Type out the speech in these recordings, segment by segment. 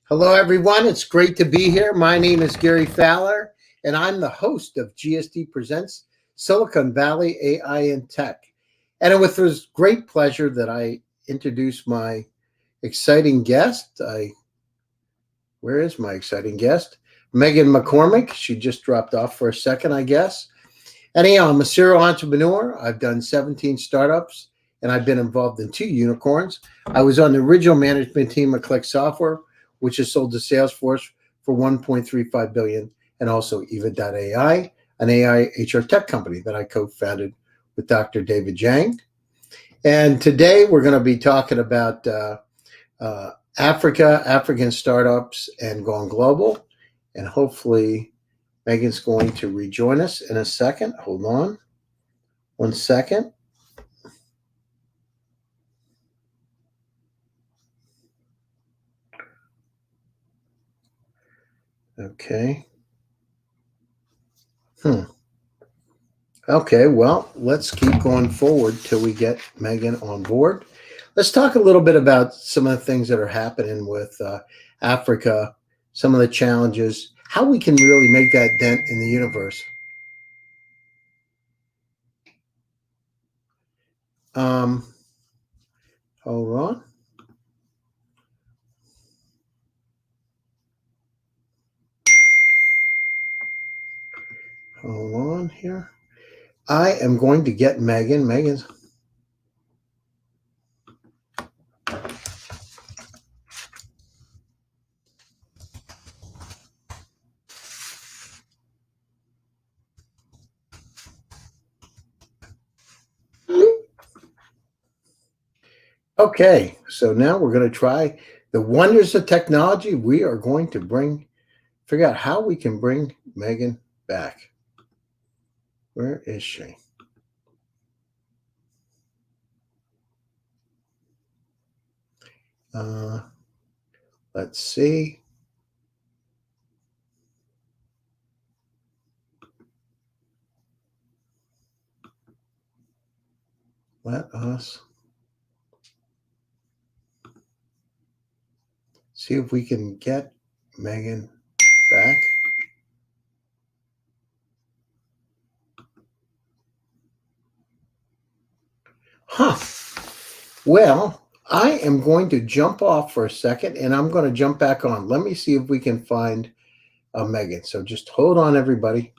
Hello, everyone. It's great to be here. My name is Gary Fowler, and I'm the host of GSD Presents Silicon Valley AI and Tech. And with this great pleasure that I introduce my exciting guest. Where is my exciting guest? Meghan McCormick. She just dropped off for a second, I guess. Anyhow, I'm a serial entrepreneur. I've done 17 startups, and I've been involved in 2 unicorns. I was on the original management team of Click Software, which is sold to Salesforce for 1.35 billion, and also Eva.ai, an AI HR tech company that I co-founded with Dr. David Jang. And today we're going to be talking about Africa, African startups, and going global. And hopefully Megan's going to rejoin us in a second. Hold on 1 second. Okay. Okay, well, let's keep going forward till we get Megan on board. Let's talk a little bit about some of the things that are happening with Africa, some of the challenges, how we can really make that dent in the universe. Um, Hold on. Hold on here. I am going to get Megan. Megan's. Okay, so now we're going to try the wonders of technology. We are going to figure out how we can bring Megan back. Where is she? Let's see. Let us see if we can get Megan back. Huh. Well, I am going to jump off for a second and I'm going to jump back on. Let me see if we can find Megan. So just hold on, everybody.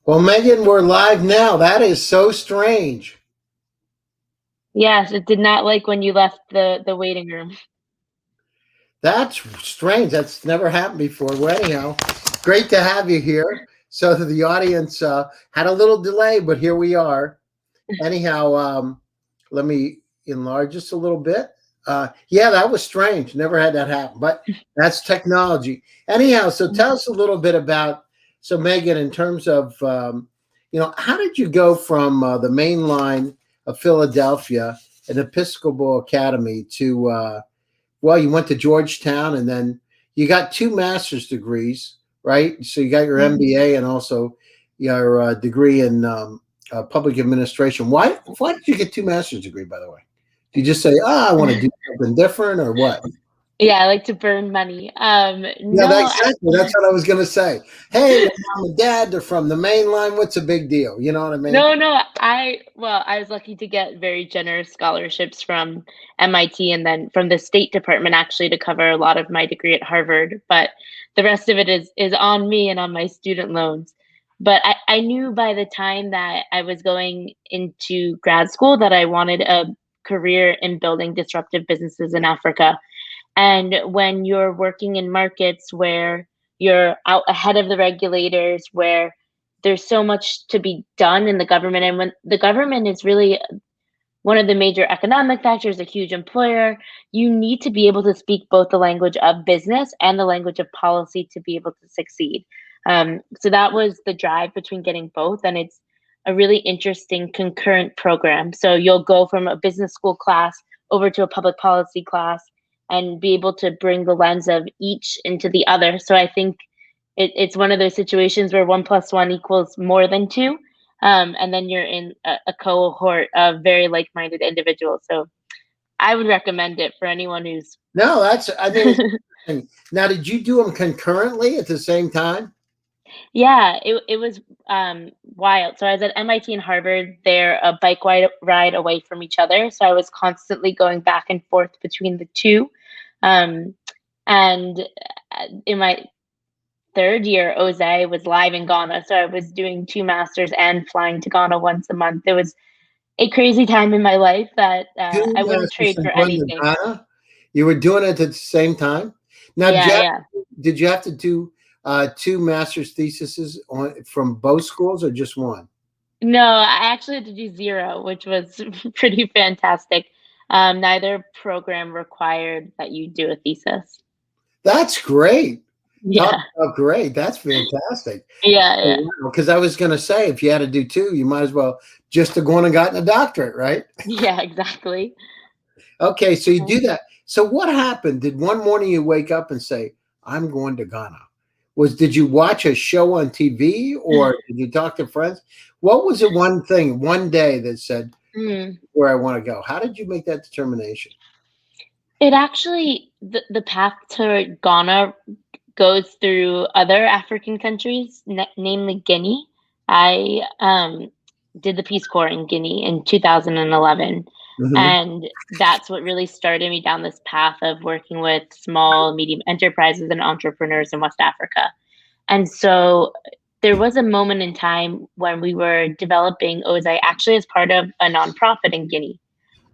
Well, Megan, we're live now. That is so strange. Yes, it did not like when you left the waiting room. That's strange. That's never happened before. Well, anyhow, great to have you here. So the audience had a little delay, but here we are. Anyhow, let me enlarge just a little bit. Yeah, that was strange. Never had that happen, but that's technology. Anyhow, so tell us a little bit about. So, Megan, in terms of, how did you go from the main line of Philadelphia, an Episcopal Academy, to well, you went to Georgetown, and then you got two master's degrees, right? So you got your Mhm. MBA and also your degree in public administration. Why did you get two master's degree, by the way? Did you just say, "Ah, I want to do something different," or what? Yeah, I like to burn money. Yeah, No, exactly. That's what I was going to say. Hey, your mom and dad, they're from the main line. What's the big deal? You know what I mean? no. I was lucky to get very generous scholarships from MIT and then from the State Department actually to cover a lot of my degree at Harvard. But the rest of it is on me and on my student loans. But I knew by the time that I was going into grad school that I wanted a career in building disruptive businesses in Africa. And when you're working in markets where you're out ahead of the regulators, where there's so much to be done in the government, and when the government is really one of the major economic factors, a huge employer, you need to be able to speak both the language of business and the language of policy to be able to succeed. So that was the drive between getting both, and it's a really interesting concurrent program. So you'll go from a business school class over to a public policy class and be able to bring the lens of each into the other. So I think it's one of those situations where one plus one equals more than two, and then you're in a cohort of very like-minded individuals. So I would recommend it for anyone who's No, that's. I mean, it's interesting. Now, did you do them concurrently at the same time? yeah, it was wild. So I was at MIT and Harvard. They're a bike ride away from each other. So I was constantly going back and forth between the two. Um, and in my third year, Jose was live in Ghana. So I was doing two masters and flying to Ghana once a month. It was a crazy time in my life that Two I wouldn't masters trade in for one anything. Ghana. You were doing it at the same time. Now, Yeah, yeah. did you have to do two master's theses on from both schools or just one? No, I actually had to do 0, which was pretty fantastic. Neither program required that you do a thesis. That's great. Talk Yeah. about great. That's fantastic. Yeah, yeah. Because I was going to say, if you had to do two, you might as well just have gone and gotten a doctorate, right? Yeah, exactly. Okay, so you do Mhm. that. So what happened? Did one morning you wake up and say, "I'm going to Ghana"? Did you watch a show on TV or did you talk to friends? What was the one thing, one day that said, Mm. where I want to go? How did you make that determination? It actually the path to Ghana goes through other African countries, namely Guinea. I did the Peace Corps in Guinea in 2011. Hmm. And that's what really started me down this path of working with small, medium enterprises and entrepreneurs in West Africa. And so there was a moment in time when we were developing Ozai actually as part of a nonprofit in Guinea.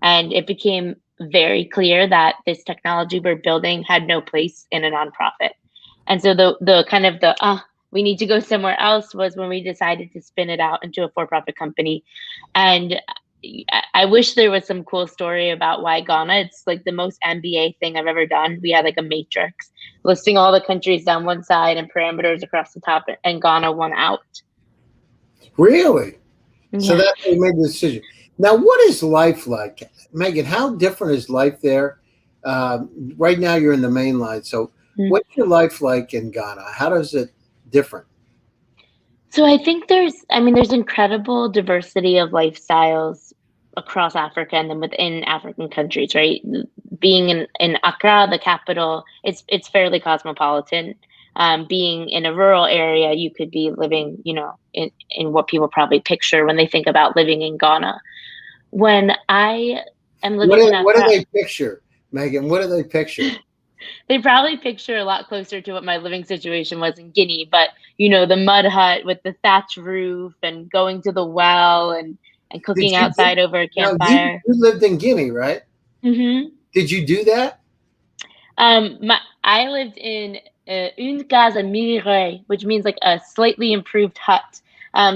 And it became very clear that this technology we're building had no place in a nonprofit. And so the kind of the we need to go somewhere else was when we decided to spin it out into a for-profit company. And I wish there was some cool story about why Ghana. It's like the most MBA thing I've ever done. We had like a matrix listing all the countries down one side and parameters across the top, and Ghana won out. Really? So Yeah. that's how you made the decision. Now, what is life like, Megan? How different is life there? Right now, you're in the main line. So, what's your life like in Ghana? How does it different? So I think there's incredible diversity of lifestyles across Africa and then within African countries, right? Being in Accra, the capital, it's fairly cosmopolitan. Being in a rural area, you could be living, in what people probably picture when they think about living in Ghana. When I am living in What do Accra, they picture, Megan? What do they picture? They probably picture a lot closer to what my living situation was in Guinea, but you know, the mud hut with the thatch roof and going to the well and Did cooking you do, outside over a now you, campfire. you lived in Guinea, right? Hmm. Did you do that? I lived in une casa améliorée, which means like a slightly improved hut.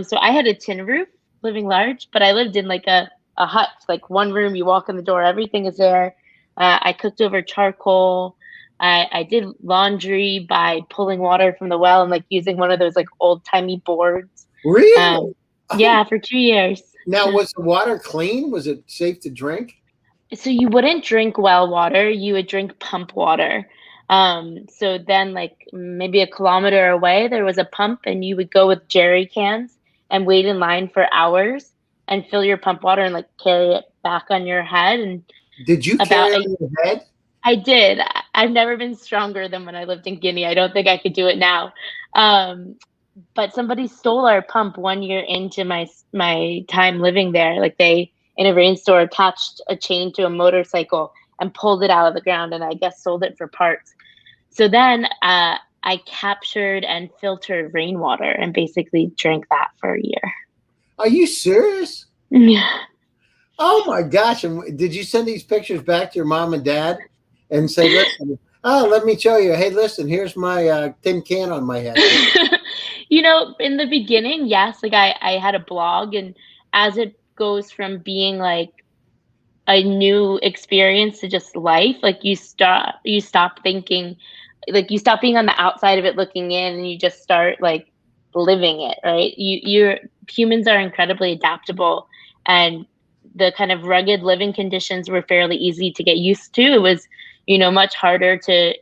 So I had a tin roof, living large, but I lived in like a hut, like one room. You walk in the door, everything is there. I cooked over charcoal. I did laundry by pulling water from the well and like using one of those like old timey boards. Really? Um, Oh, yeah, for 2 years. now was the water clean? Was it safe to drink? So you wouldn't drink well water, you would drink pump water. So then like maybe a kilometer away, there was a pump and you would go with jerry cans and wait in line for hours and fill your pump water and like carry it back on your head. And Did you about carry on your head? I did. I've never been stronger than when I lived in Guinea. I don't think I could do it now. Um, but somebody stole our pump 1 year into my time living there. Like they in a rain store attached a chain to a motorcycle and pulled it out of the ground, and I guess sold it for parts. So then I captured and filtered rainwater and basically drank that for a year. Are you serious? Yeah. Oh my gosh. And did you send these pictures back to your mom and dad and say, listen, oh, let me show you. Hey, listen, here's my tin can on my head. You know, in the beginning, yes, like I had a blog, and as it goes from being like a new experience to just life, like you stop thinking, like you stop being on the outside of it looking in, and you just start like living it, right? You're humans are incredibly adaptable, and the kind of rugged living conditions were fairly easy to get used to. It was, you know, much harder to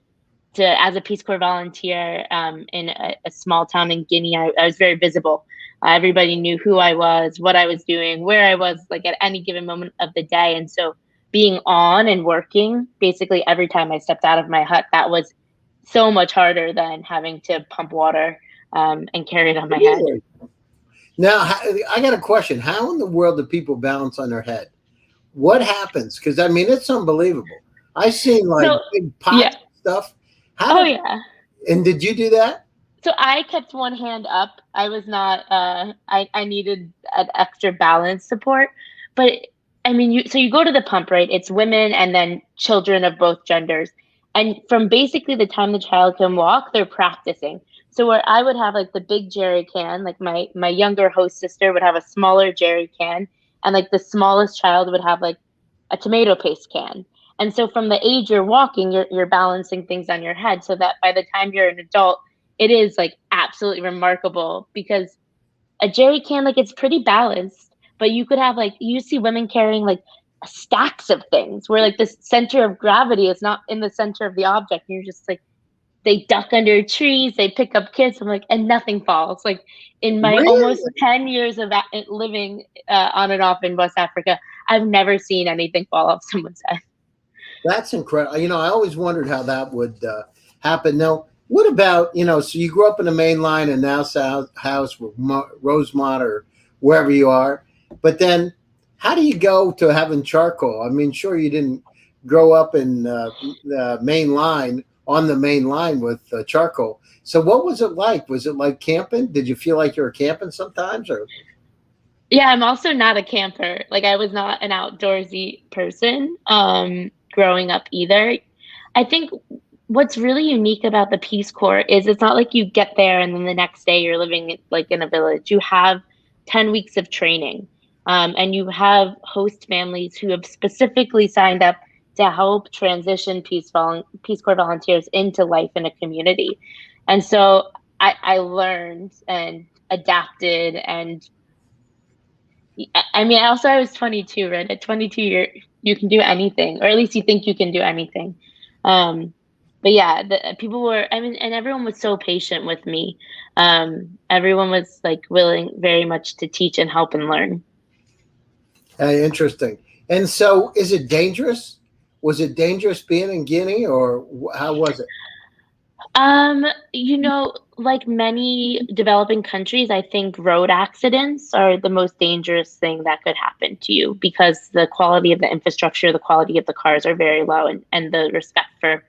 as a Peace Corps volunteer in a small town in Guinea. I was very visible. Everybody knew who I was, what I was doing, where I was, like at any given moment of the day. And so being on and working basically every time I stepped out of my hut, that was so much harder than having to pump water and carry it on my head. Really? Now, I got a question. How in the world do people balance on their head? What happens? Because I mean, it's unbelievable. I've seen like So, big yeah. pots and stuff. How Oh, did, yeah. and did you do that? So I kept one hand up. I was not I needed an extra balance support. But I mean you go to the pump, right? It's women and then children of both genders. And from basically the time the child can walk, they're practicing. So where I would have like the big jerry can, like my younger host sister would have a smaller jerry can, and like the smallest child would have like a tomato paste can. And so from the age you're walking, you're balancing things on your head so that by the time you're an adult, it is like absolutely remarkable because a jerry can, like it's pretty balanced, but you could have like you see women carrying like stacks of things where like the center of gravity is not in the center of the object. And you're just like they duck under trees, they pick up kids. I'm like, and nothing falls. Like in my almost Really? 10 years of living on and off in West Africa, I've never seen anything fall off someone's head. That's incredible. You know, I always wondered how that would happen. Now, what about, so you grew up in the main line and now house with Rosemont or wherever you are, but then how do you go to having charcoal? I mean, sure, you didn't grow up in the main line on the main line with charcoal. So what was it like? Was it like camping? Did you feel like you were camping sometimes or? Yeah, I'm also not a camper. Like I was not an outdoorsy person growing up either. I think what's really unique about the Peace Corps is it's not like you get there and then the next day you're living like in a village. You have 10 weeks of training. And you have host families who have specifically signed up to help transition Peace Corps volunteers into life in a community. And so I learned and adapted and I mean, also I was 22, right? At 22, you can do anything, or at least you think you can do anything. Um, but yeah, people were, I mean, and everyone was so patient with me. Everyone was like willing very much to teach and help and learn. Interesting. And so, is it dangerous? Was it dangerous being in Guinea, or how was it? You know, like many developing countries, I think road accidents are the most dangerous thing that could happen to you because the quality of the infrastructure, the quality of the cars are very low, and the respect for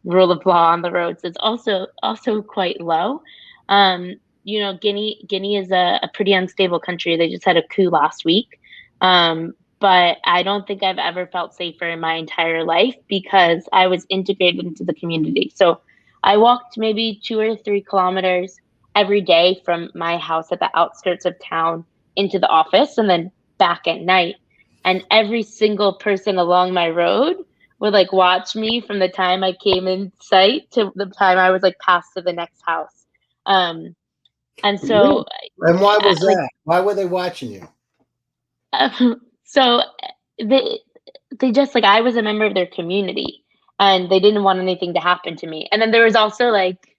rule of law on the roads is also quite low. Um, Guinea is a pretty unstable country. They just had a coup last week. But I don't think I've ever felt safer in my entire life because I was integrated into the community. So I walked maybe 2 or 3 kilometers every day from my house at the outskirts of town into the office and then back at night. And every single person along my road would like watch me from the time I came in sight to the time I was like passed to the next house. Um, and Really? so, And why was like, that? Why were they watching you? so they they just like I was a member of their community, and they didn't want anything to happen to me. And then there was also like,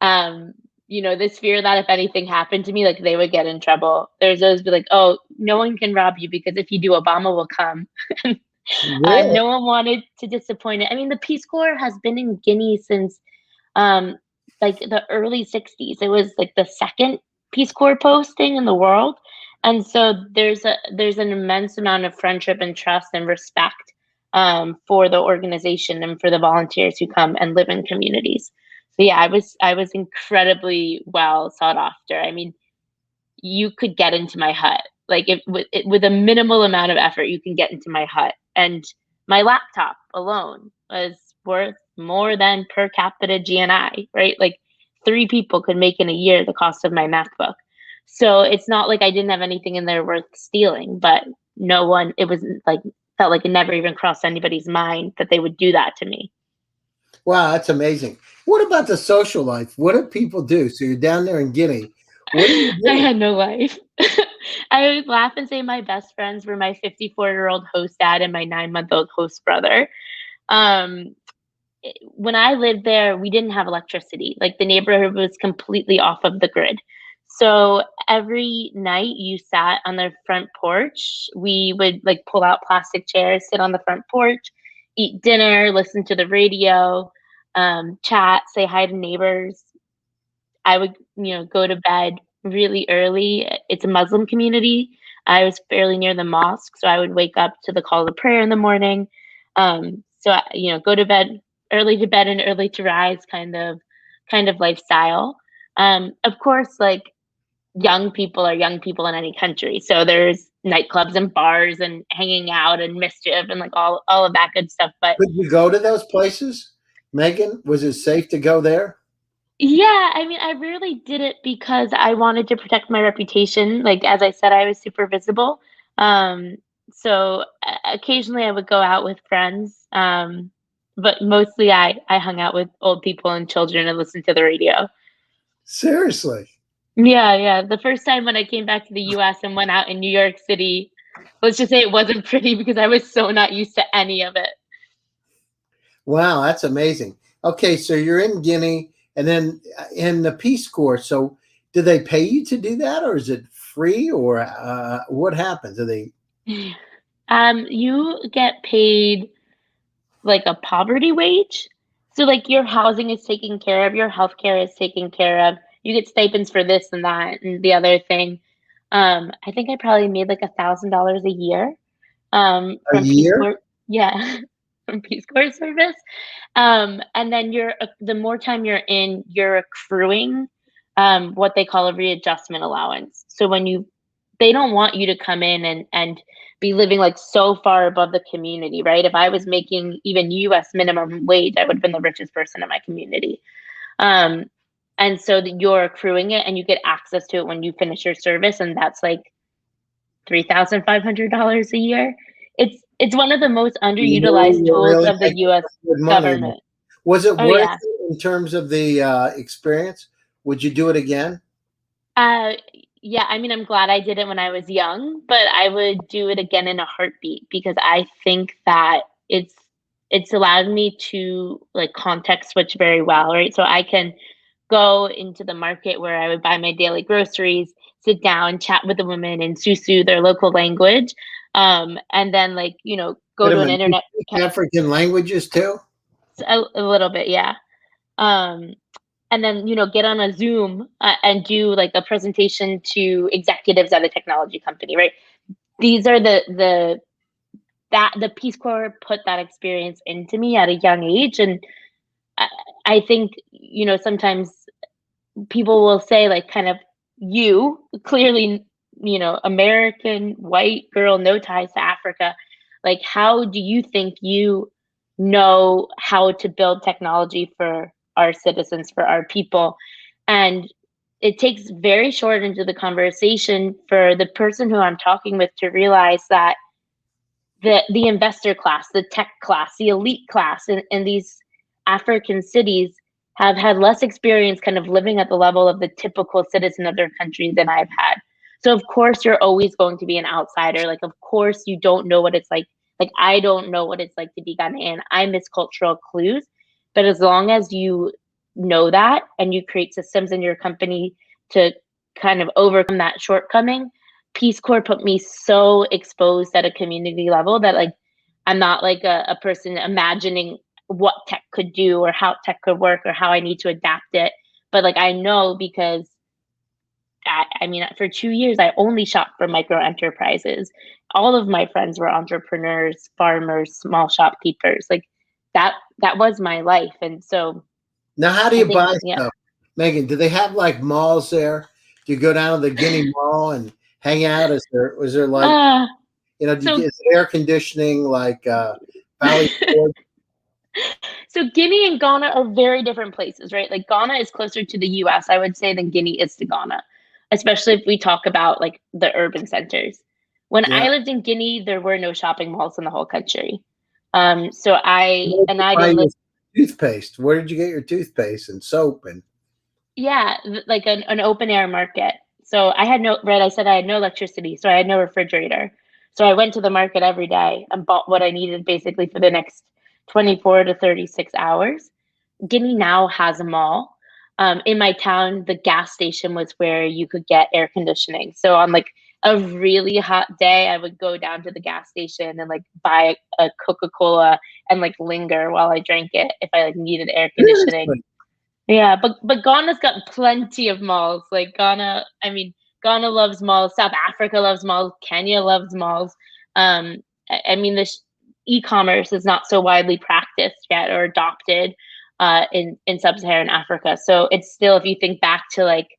um, this fear that if anything happened to me, like they would get in trouble. There's always be like, oh, no one can rob you because if you do, Obama will come. Really? No one wanted to disappoint it. I mean, the Peace Corps has been in Guinea since um, like the early 60s. It was like the second Peace Corps posting in the world. And so there's an immense amount of friendship and trust and respect for the organization and for the volunteers who come and live in communities. So yeah, I was incredibly well sought after. I mean, you could get into my hut. Like if with a minimal amount of effort, you can get into my hut. And my laptop alone was worth more than per capita GNI, right? Like 3 people could make in a year the cost of my MacBook. So it's not like I didn't have anything in there worth stealing, but no one, it was like, felt like it never even crossed anybody's mind that they would do that to me. Wow, that's amazing. What about the social life? What do people do? So you're down there in Guinea. What do you I do? had no life. I would laugh and say my best friends were my 54-year-old host dad and my 9-month-old host brother. Um, when I lived there, we didn't have electricity. Like the neighborhood was completely off of the grid. So every night you sat on the front porch. We would like pull out plastic chairs, sit on the front porch, eat dinner, listen to the radio, chat, say hi to neighbors. I would, go to bed really early. It's a Muslim community. I was fairly near the mosque, so I would wake up to the call to prayer in the morning. Go to bed early to bed and early to rise kind of lifestyle. Of course, like young people are young people in any country, so there's nightclubs and bars and hanging out and mischief and like all of that good stuff. But Could you go to those places? Megan, was it safe to go there? yeah, I mean, I rarely did it because I wanted to protect my reputation. Like, as I said, I was super visible. Um, so occasionally I would go out with friends. But mostly I hung out with old people and children and listened to the radio. Seriously. Yeah, yeah. The first time when I came back to the US and went out in New York City, let's just say it wasn't pretty because I was so not used to any of it. Wow, that's amazing. Okay, so you're in Guinea and then in the Peace Corps. So do they pay you to do that or is it free or what happens? Are they You get paid like a poverty wage. So like your housing is taken care of, your healthcare is taken care of. You get stipends for this and that and the other thing. I think I probably made like $1,000 a year a from Peace year? Corps. Yeah, from Peace Corps service. And then the more time you're in, you're accruing what they call a readjustment allowance. So they don't want you to come in and be living like so far above the community, right? If I was making even US minimum wage, I would have been the richest person in my community. Um, and so that you're accruing it and you get access to it when you finish your service, and that's like $3,500 a year. It's one of the most You really underutilized were tools really of the making US good money. government. Was it Oh worth yeah. it in terms of the experience? Would you do it again? Uh, yeah, I mean, I'm glad I did it when I was young, but I would do it again in a heartbeat because I think that it's allowed me to like context switch very well, right? So I can go into the market where I would buy my daily groceries, sit down, chat with the women in Susu, their local language, and then like, go Wait a to an minute. You internet speak African languages too? a little bit, yeah. Um, and then get on a Zoom and do like a presentation to executives at a technology company, right? These are the Peace Corps put that experience into me at a young age, and I think, sometimes people will say, like, kind of, you clearly, American white girl, no ties to Africa, like, how do you think you know how to build technology for our citizens, for our people? And it takes very short into the conversation for the person who I'm talking with to realize that the investor class, the tech class, the elite class in these African cities have had less experience kind of living at the level of the typical citizen of their country than I've had. So of course you're always going to be an outsider. Like, of course you don't know what it's like. Like, I don't know what it's like to be Ghanaian. I miss cultural clues. But as long as you know that and you create systems in your company to kind of overcome that shortcoming, Peace Corps put me so exposed at a community level that, like, I'm not like a person imagining what tech could do or how tech could work or how I need to adapt it. But like, I know because I mean, for 2 years, I only shopped for micro enterprises. All of my friends were entrepreneurs, farmers, small shopkeepers. Like, that was my life. And so Now, how do I you think, buy yeah. stuff, Megan? Do they have like malls there? Do you go down to the Guinea Mall and hang out? Was there like, Uh, do you so get is there air conditioning like Valley Forge? So Guinea and Ghana are very different places, right? Like, Ghana is closer to the US, I would say, than Guinea is to Ghana, especially if we talk about like the urban centers. When Yeah. I lived in Guinea, there were no shopping malls in the whole country. So Where did you I buy didn't your live, toothpaste? Where did you get your toothpaste and soap and yeah, like an open air market. So I had no, right, I said I had no electricity, so I had no refrigerator. So I went to the market every day and bought what I needed basically for the next 24 to 36 hours. Guinea now has a mall. In my town, the gas station was where you could get air conditioning. So on like a really hot day, I would go down to the gas station and like buy a Coca-Cola and like linger while I drank it if I like needed air conditioning. seriously? Yeah, but Ghana's got plenty of malls. Like, Ghana, I mean, Ghana loves malls. South Africa loves malls. Kenya loves malls. I mean, this e-commerce is not so widely practiced yet or adopted in sub-Saharan Africa. So it's still, if you think back to like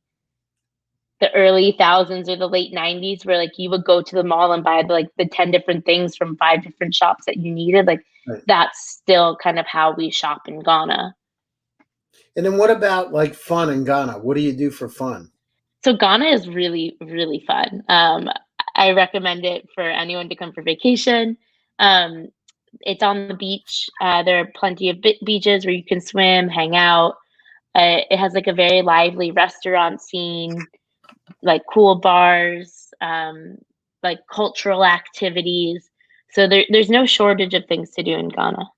the early thousands or the late 90s, where like you would go to the mall and buy like the 10 different things from 5 different shops that you needed, like Right. that's still kind of how we shop in Ghana. And then what about like fun in Ghana? What do you do for fun? So Ghana is really, really fun. I recommend it for anyone to come for vacation. Um, it's on the beach. There are plenty of beaches where you can swim, hang out. It has like a very lively restaurant scene, like cool bars, like cultural activities. So there's no shortage of things to do in Ghana.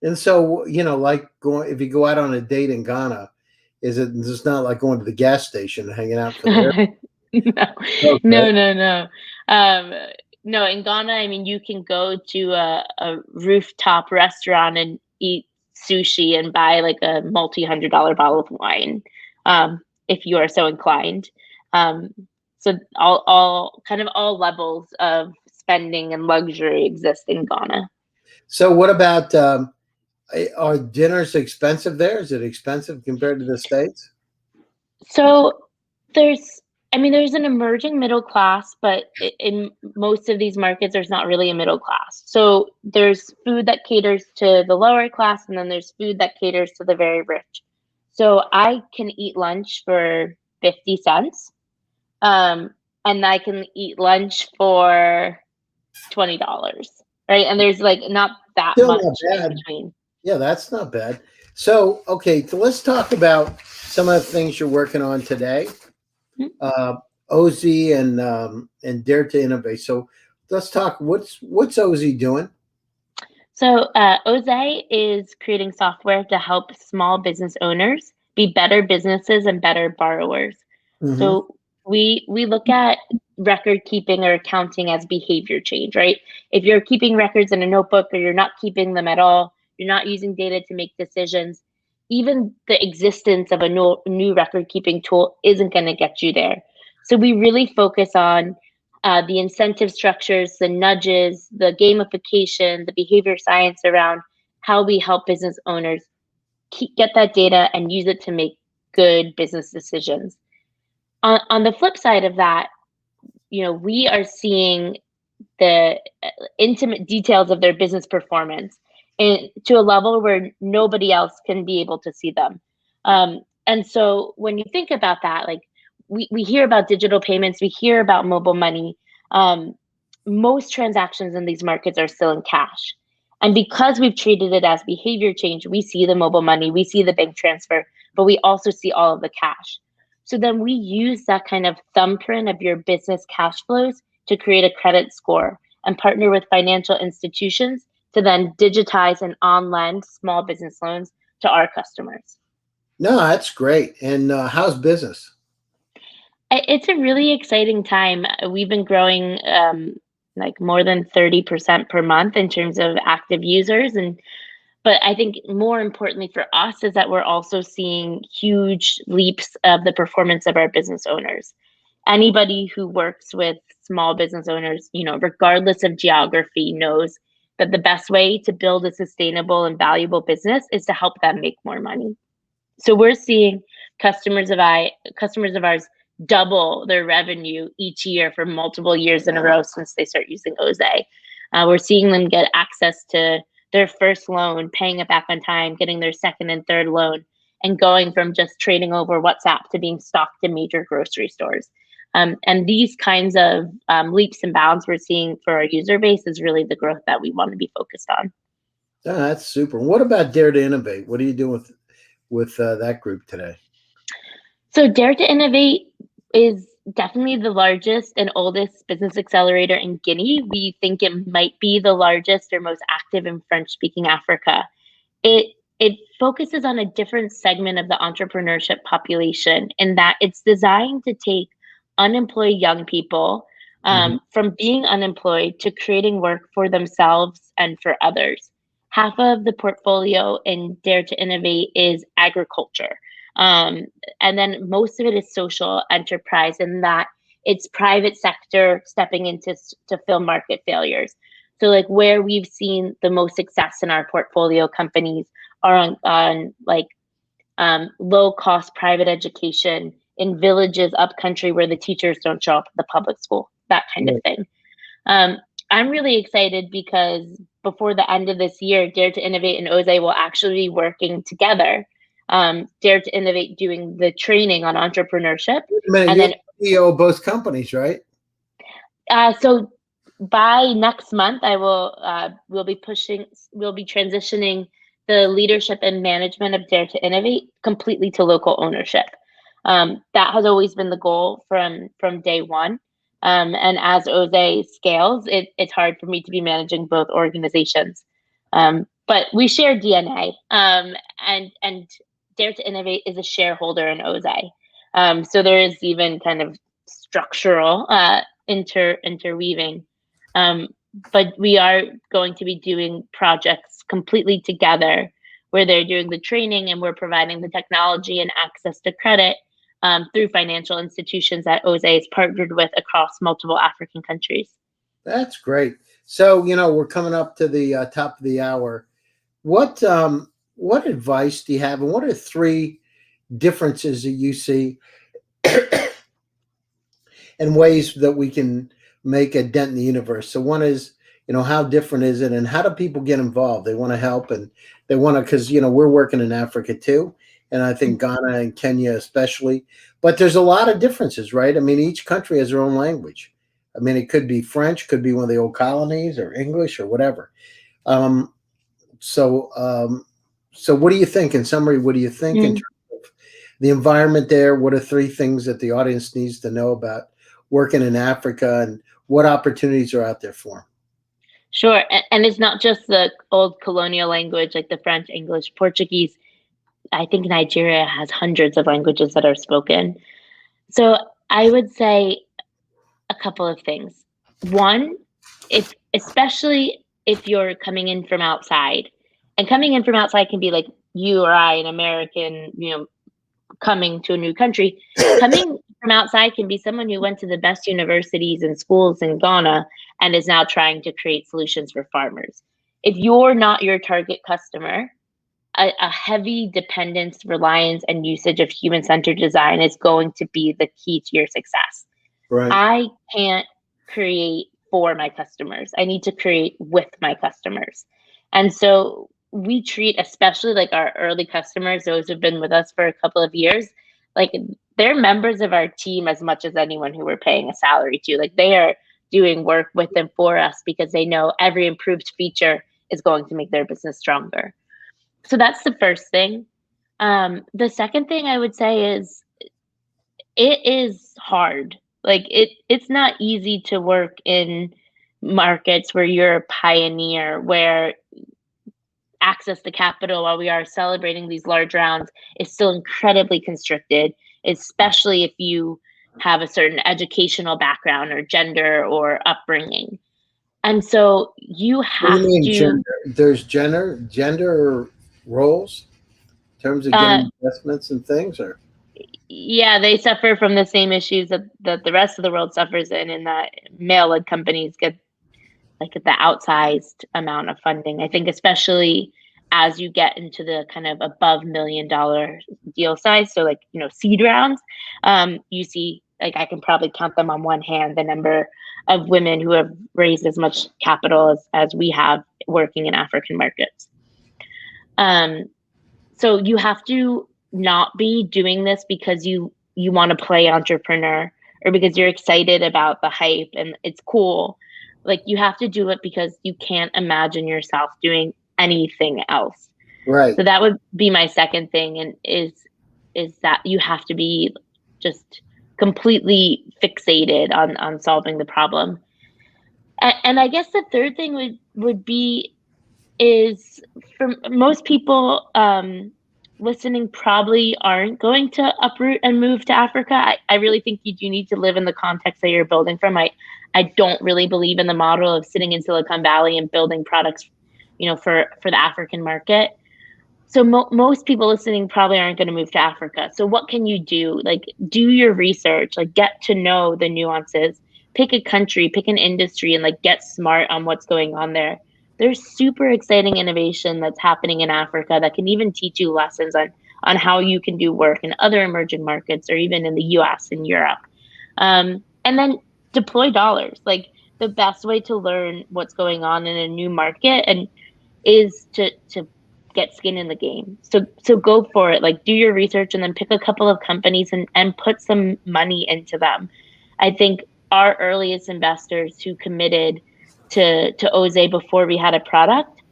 And so, like going if you go out on a date in Ghana, is it just not like going to the gas station and hanging out for the air? No, Okay. no. Um, no, in Ghana, I mean, you can go to a rooftop restaurant and eat sushi and buy like a multi-$100 bottle of wine, if you are so inclined. Um, so all kind of all levels of spending and luxury exist in Ghana. So what about are dinners expensive there? Is it expensive compared to the States? So there's, I mean, there's an emerging middle class, but in most of these markets, there's not really a middle class. So there's food that caters to the lower class, and then there's food that caters to the very rich. So I can eat lunch for 50 cents, um, and I can eat lunch for $20, right? And there's like not that Still not much in bad. between. Yeah, that's not bad. So, okay, so let's talk about some of the things you're working on today. Uh, OZ and Dare to Innovate. So let's talk. What's OZ doing? So, Oze is creating software to help small business owners be better businesses and better borrowers. Hmm. So, we look at record keeping or accounting as behavior change, right? If you're keeping records in a notebook or you're not keeping them at all, you're not using data to make decisions, even the existence of a new record keeping tool isn't going to get you there. So, we really focus on the incentive structures, the nudges, the gamification, the behavior science around how we help business owners get that data and use it to make good business decisions. On the flip side of that, we are seeing the intimate details of their business performance to a level where nobody else can be able to see them. And so when you think about that, like we hear about digital payments, we hear about mobile money. Most transactions in these markets are still in cash. And because we've treated it as behavior change, we see the mobile money, we see the bank transfer, but we also see all of the cash. So then we use that kind of thumbprint of your business cash flows to create a credit score and partner with financial institutions to then digitize and on-lend small business loans to our customers. No, that's great. And how's business? It's a really exciting time. We've been growing like more than 30% per month in terms of active users. But I think more importantly for us is that we're also seeing huge leaps of the performance of our business owners. Anybody who works with small business owners, regardless of geography, knows that the best way to build a sustainable and valuable business is to help them make more money. So we're seeing customers of ours double their revenue each year for multiple years in a row since they start using Oze. We're seeing them get access to their first loan, paying it back on time, getting their second and third loan, and going from just trading over WhatsApp to being stocked in major grocery stores. And these kinds of leaps and bounds we're seeing for our user base is really the growth that we want to be focused on. Oh, that's super. What about Dare to Innovate? What are you doing with that group today? So Dare to Innovate is definitely the largest and oldest business accelerator in Guinea. We think it might be the largest or most active in French-speaking Africa. It focuses on a different segment of the entrepreneurship population in that it's designed to take unemployed young people from being unemployed to creating work for themselves and for others. Half of the portfolio in Dare to Innovate is agriculture. And then most of it is social enterprise in that it's private sector stepping in to fill market failures. So like where we've seen the most success in our portfolio companies are on low cost private education in villages up country where the teachers don't show up at the public school, that kind of thing. I'm really excited because before the end of this year, Dare to Innovate and Oze will actually be working together. Dare to Innovate doing the training on entrepreneurship. And then CEO of both companies, right? So by next month, we'll be transitioning the leadership and management of Dare to Innovate completely to local ownership. That has always been the goal from day one. And as Oze scales, it's hard for me to be managing both organizations. But we share DNA, and Dare to Innovate is a shareholder in Oze. So there is even kind of structural interweaving. But we are going to be doing projects completely together where they're doing the training and we're providing the technology and access to credit through financial institutions that Oze is partnered with across multiple African countries. That's great. So, we're coming up to the top of the hour. What advice do you have, and what are 3 differences that you see and ways that we can make a dent in the universe? So one is, how different is it, and how do people get involved? They want to help, and they want to, because, we're working in Africa too, and I think Ghana and Kenya especially, but there's a lot of differences, right? I mean, each country has their own language. I mean, it could be French, could be one of the old colonies, or English, or whatever. So what do you think? In summary, what do you think in terms of the environment there? What are 3 things that the audience needs to know about working in Africa, and what opportunities are out there for them? Sure. And it's not just the old colonial language like the French, English, Portuguese. I think Nigeria has hundreds of languages that are spoken. So I would say a couple of things. One, especially if you're coming in from outside, and coming in from outside can be like you or I, an American, coming to a new country. Coming from outside can be someone who went to the best universities and schools in Ghana and is now trying to create solutions for farmers. If you're not your target customer, a heavy dependence, reliance, and usage of human-centered design is going to be the key to your success. Right. I can't create for my customers. I need to create with my customers. And so we treat, especially like our early customers, those who've been with us for a couple of years, like they're members of our team as much as anyone who we're paying a salary to. Like they are doing work with and for us because they know every improved feature is going to make their business stronger. So that's the first thing. The second thing I would say is it is hard. Like it's not easy to work in markets where you're a pioneer, where access to capital while we are celebrating these large rounds is still incredibly constricted, especially if you have a certain educational background or gender or upbringing. And so you What do have you mean to gender? There's gender roles in terms of uh getting investments and things, or yeah, they suffer from the same issues that the rest of the world suffers in that male-led companies get like the outsized amount of funding. I think especially as you get into the kind of above $1 million deal size, so like seed rounds, you see like I can probably count them on one hand the number of women who have raised as much capital as we have working in African markets. So you have to not be doing this because you want to play entrepreneur or because you're excited about the hype and it's cool. Like you have to do it because you can't imagine yourself doing anything else. right. So that would be my second thing, and is that you have to be just completely fixated on solving the problem. And I guess the third thing would be is for most people listening probably aren't going to uproot and move to Africa. I really think you do need to live in the context that you're building from. I don't really believe in the model of sitting in Silicon Valley and building products, for the African market. So most people listening probably aren't going to move to Africa. So what can you do? Like do your research, like get to know the nuances, pick a country, pick an industry, and like get smart on what's going on there. There's super exciting innovation that's happening in Africa that can even teach you lessons on how you can do work in other emerging markets or even in the US and Europe. And then deploy dollars. Like the best way to learn what's going on in a new market and is to get skin in the game. So go for it. Like do your research and then pick a couple of companies and put some money into them. I think our earliest investors who committed to Oze before we had a product,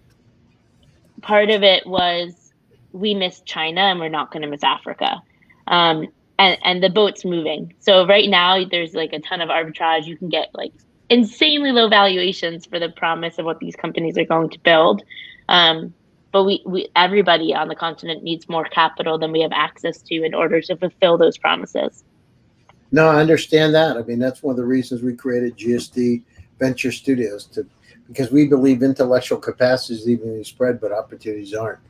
part of it was we missed China and we're not going to miss Africa. And the boat's moving. So right now there's like a ton of arbitrage. You can get like insanely low valuations for the promise of what these companies are going to build. But we everybody on the continent needs more capital than we have access to in order to fulfill those promises. No, I understand that. I mean, that's one of the reasons we created GSD Venture Studios because we believe intellectual capacity is evenly spread, but opportunities aren't.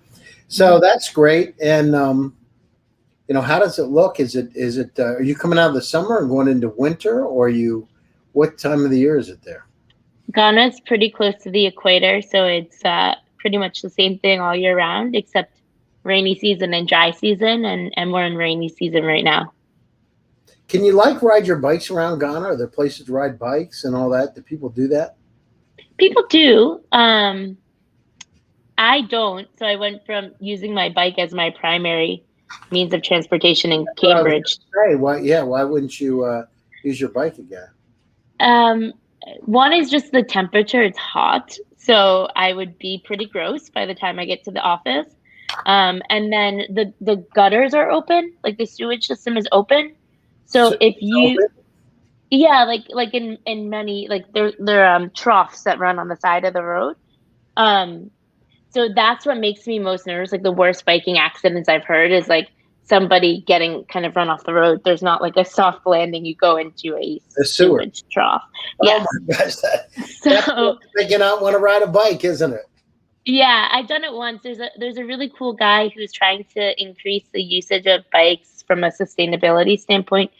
So that's great. And how does it look? Is it? Are you coming out of the summer and going into winter, or what time of the year is it there? Ghana is pretty close to the equator, so it's pretty much the same thing all year round, except rainy season and dry season, and we're in rainy season right now. Can you ride your bikes around Ghana? Are there places to ride bikes and all that? Do people do that? People do. I don't. So I went from using my bike as my primary means of transportation in Cambridge. Hey, why wouldn't you use your bike again? One is just the temperature. It's hot. So I would be pretty gross by the time I get to the office. And then the gutters are open, like the sewage system is open. So if you, yeah, like in many, like they're troughs that run on the side of the road. So that's what makes me most nervous. Like the worst biking accidents I've heard is like somebody getting kind of run off the road. There's not like a soft landing. You go into a sewage trough. Yes. Oh my gosh, that's making out want to ride a bike, isn't it? Yeah, I've done it once. There's a really cool guy who's trying to increase the usage of bikes from a sustainability standpoint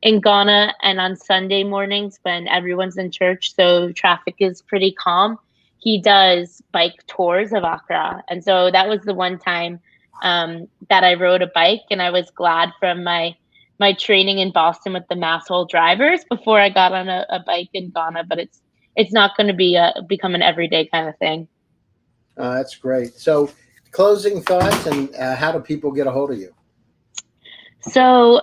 in Ghana, and on Sunday mornings when everyone's in church, so traffic is pretty calm. he does bike tours of Accra. And so that was the one time that I rode a bike, and I was glad from my training in Boston with the mass haul drivers before I got on a bike in Ghana. But it's not going to be become an everyday kind of thing. That's great. So, closing thoughts, and how do people get a hold of you? So,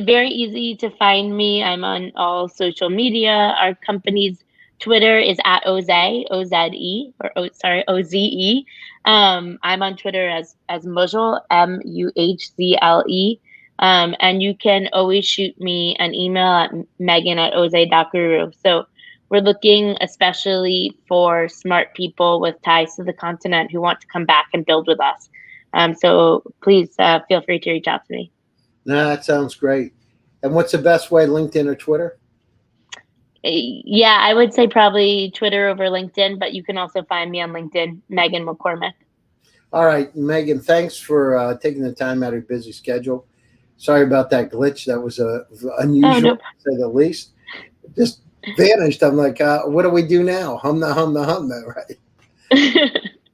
very easy to find me. I'm on all social media. Our company's Twitter is at Oze, O-Z-E, sorry, O-Z-E. I'm on Twitter as Mujle, Muhzle. And you can always shoot me an email at megan@oze.guru. So we're looking especially for smart people with ties to the continent who want to come back and build with us. So please feel free to reach out to me. No, that sounds great. And what's the best way, LinkedIn or Twitter? Yeah, I would say probably Twitter over LinkedIn, but you can also find me on LinkedIn, Meghan McCormick. All right, Megan, thanks for taking the time out of your busy schedule. Sorry about that glitch. That was unusual, nope. to say the least. It just vanished. I'm like, what do we do now? Hum, right?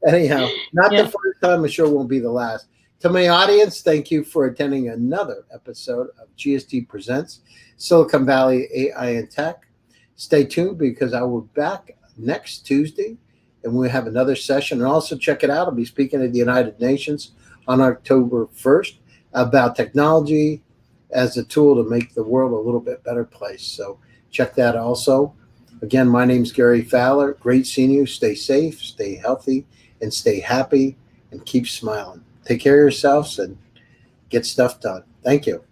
Anyhow, not the first time. I'm sure won't be the last. To my audience, thank you for attending another episode of GST Presents Silicon Valley AI and Tech. Stay tuned because I will be back next Tuesday and we'll have another session. And also check it out. I'll be speaking at the United Nations on October 1st about technology as a tool to make the world a little bit better place. So check that also. Again, my name's Gary Fowler. Great seeing you. Stay safe, stay healthy, and stay happy, and keep smiling. Take care of yourselves and get stuff done. Thank you.